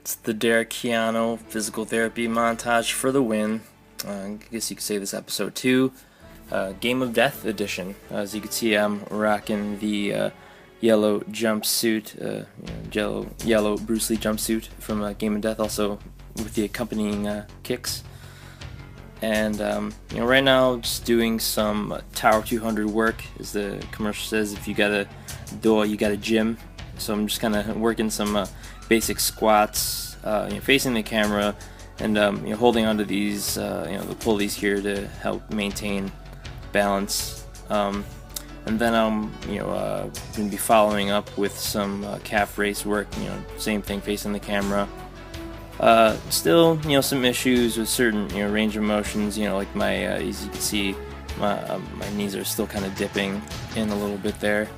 It's the Derek Keanu physical therapy montage for the win. I guess you could say this episode 2, Game of Death edition. As you can see, I'm rocking the yellow jumpsuit, yellow Bruce Lee jumpsuit from Game of Death, also with the accompanying kicks. And right now, just doing some Tower 200 work, as the commercial says. If you got a door, you got a gym. So I'm just kind of working some basic squats, facing the camera, and holding onto these, the pulleys here to help maintain balance. And then I'm, going to be following up with some calf raise work. Same thing, facing the camera. Still, some issues with certain, range of motions. Like my, as you can see, my knees are still kind of dipping in a little bit there.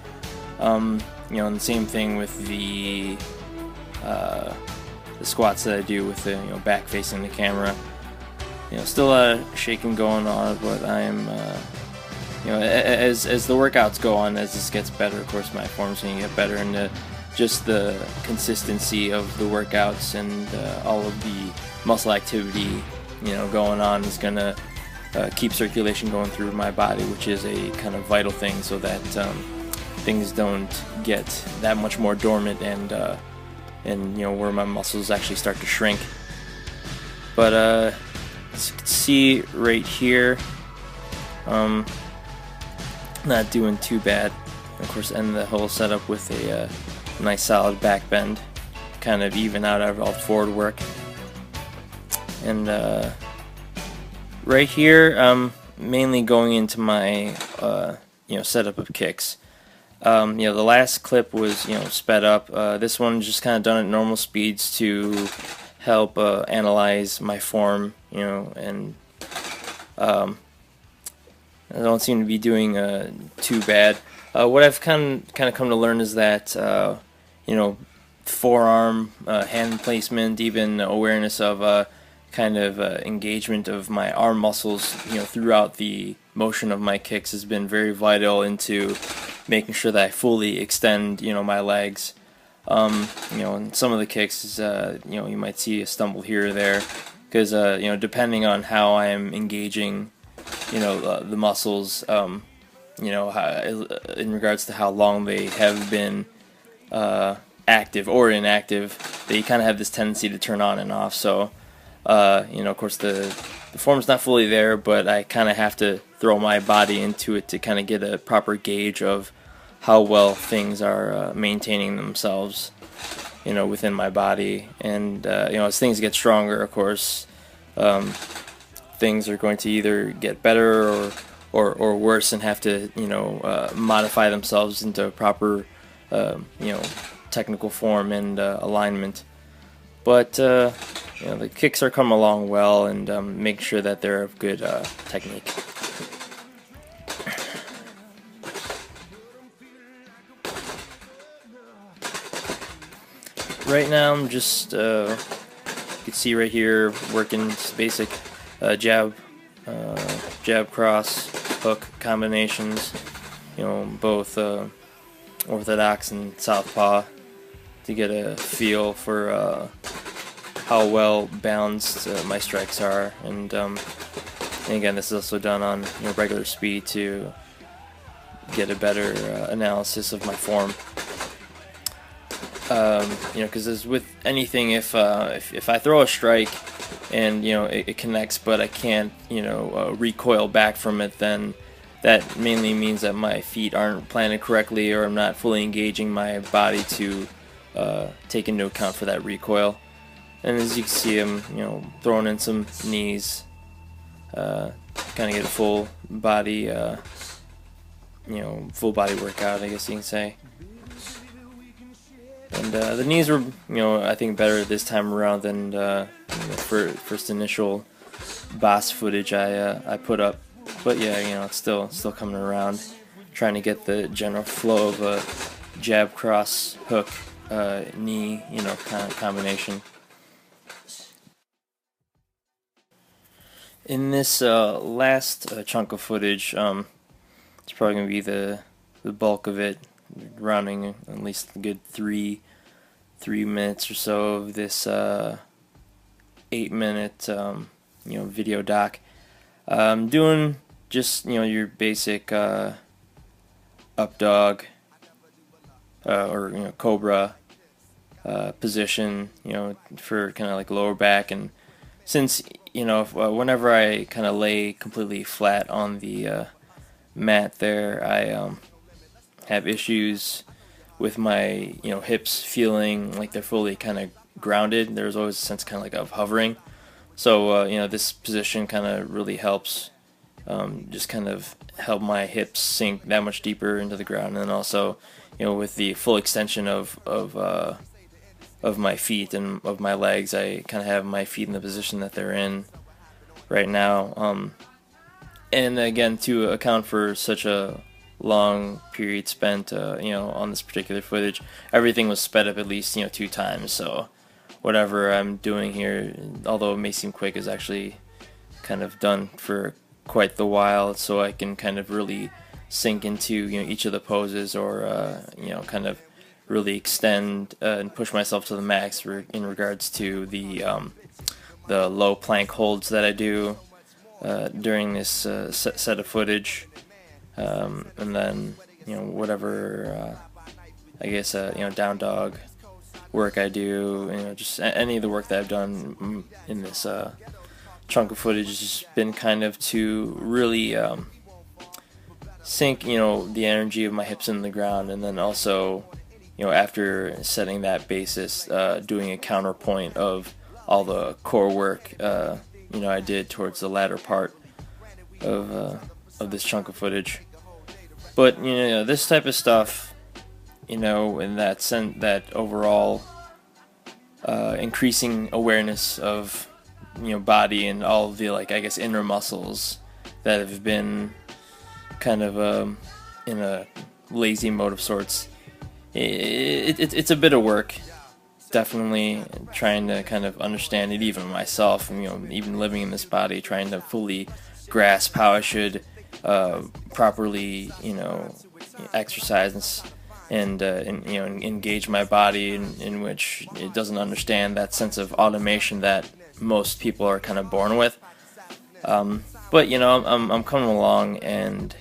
And the same thing with the squats that I do with the back facing the camera. Still a lot of shaking going on, but I'm as the workouts go on, as this gets better, of course my form's going to get better, and just the consistency of the workouts and all of the muscle activity going on is going to keep circulation going through my body, which is a kind of vital thing, so that things don't get that much more dormant and where my muscles actually start to shrink. But as you can see right here, not doing too bad. Of course, end the whole setup with a nice solid back bend, kind of even out all forward work. And right here, I'm mainly going into my setup of kicks. The last clip was sped up. This one just kind of done at normal speeds to help analyze my form, and I don't seem to be doing too bad. What I've kind of come to learn is that forearm, hand placement, even awareness of kind of engagement of my arm muscles, throughout the motion of my kicks has been very vital into making sure that I fully extend, my legs. In some of the kicks, you might see a stumble here or there, because depending on how I am engaging, the muscles, in regards to how long they have been active or inactive, they kind of have this tendency to turn on and off. So, of course, the form's not fully there, but I kind of have to throw my body into it to kind of get a proper gauge of how well things are maintaining themselves, within my body. And as things get stronger, of course, things are going to either get better or worse, and have to modify themselves into proper technical form and alignment. But the kicks are coming along well, and make sure that they're of good technique. Right now I'm just, you can see right here, working just basic jab, cross, hook combinations, both orthodox and southpaw, to get a feel for how well balanced my strikes are. And again, this is also done on regular speed to get a better analysis of my form. Because as with anything, if I throw a strike and it connects, but I can't recoil back from it, then that mainly means that my feet aren't planted correctly, or I'm not fully engaging my body to take into account for that recoil. And as you can see, I'm throwing in some knees, kind of get a full body workout, I guess you can say. And the knees were, I think better this time around than for first initial boss footage I put up. But yeah, it's still coming around, trying to get the general flow of a jab, cross, hook, knee, kind of combination. In this last chunk of footage, it's probably going to be the bulk of it, rounding at least a good 3 3 minutes or so of this 8-minute video doc. I'm doing just your basic up dog or cobra position, for kind of like lower back. And since whenever I kind of lay completely flat on the mat there, I have issues with my hips feeling like they're fully kind of grounded. There's always a sense kind of like of hovering. So this position kind of really helps, just kind of help my hips sink that much deeper into the ground, and then also with the full extension of my feet and of my legs, I kind of have my feet in the position that they're in right now. And again, to account for such a long period spent on this particular footage, everything was sped up at least 2 times. So whatever I'm doing here, although it may seem quick, is actually kind of done for quite the while, so I can kind of really sink into each of the poses, or kind of really extend and push myself to the max in regards to the low plank holds that I do during this set of footage, and then whatever I guess down dog work I do, just any of the work that I've done in this chunk of footage has just been kind of to really sink the energy of my hips in the ground, and then also after setting that basis, doing a counterpoint of all the core work I did towards the latter part of this chunk of footage. But this type of stuff, in that sense, that overall increasing awareness of body and all of the I guess inner muscles that have been kind of in a lazy mode of sorts. It's a bit of work, definitely trying to kind of understand it, even myself, even living in this body, trying to fully grasp how I should properly exercise and engage my body, in which it doesn't understand that sense of automation that most people are kind of born with. But I'm coming along, and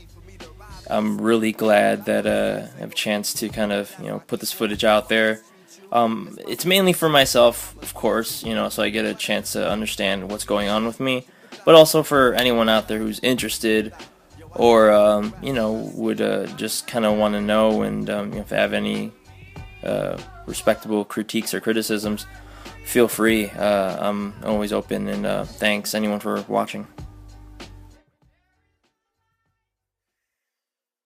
I'm really glad that I have a chance to kind of put this footage out there. It's mainly for myself, of course, so I get a chance to understand what's going on with me, but also for anyone out there who's interested, or would just kind of want to know, and if they have any respectable critiques or criticisms, feel free. I'm always open, and thanks anyone for watching.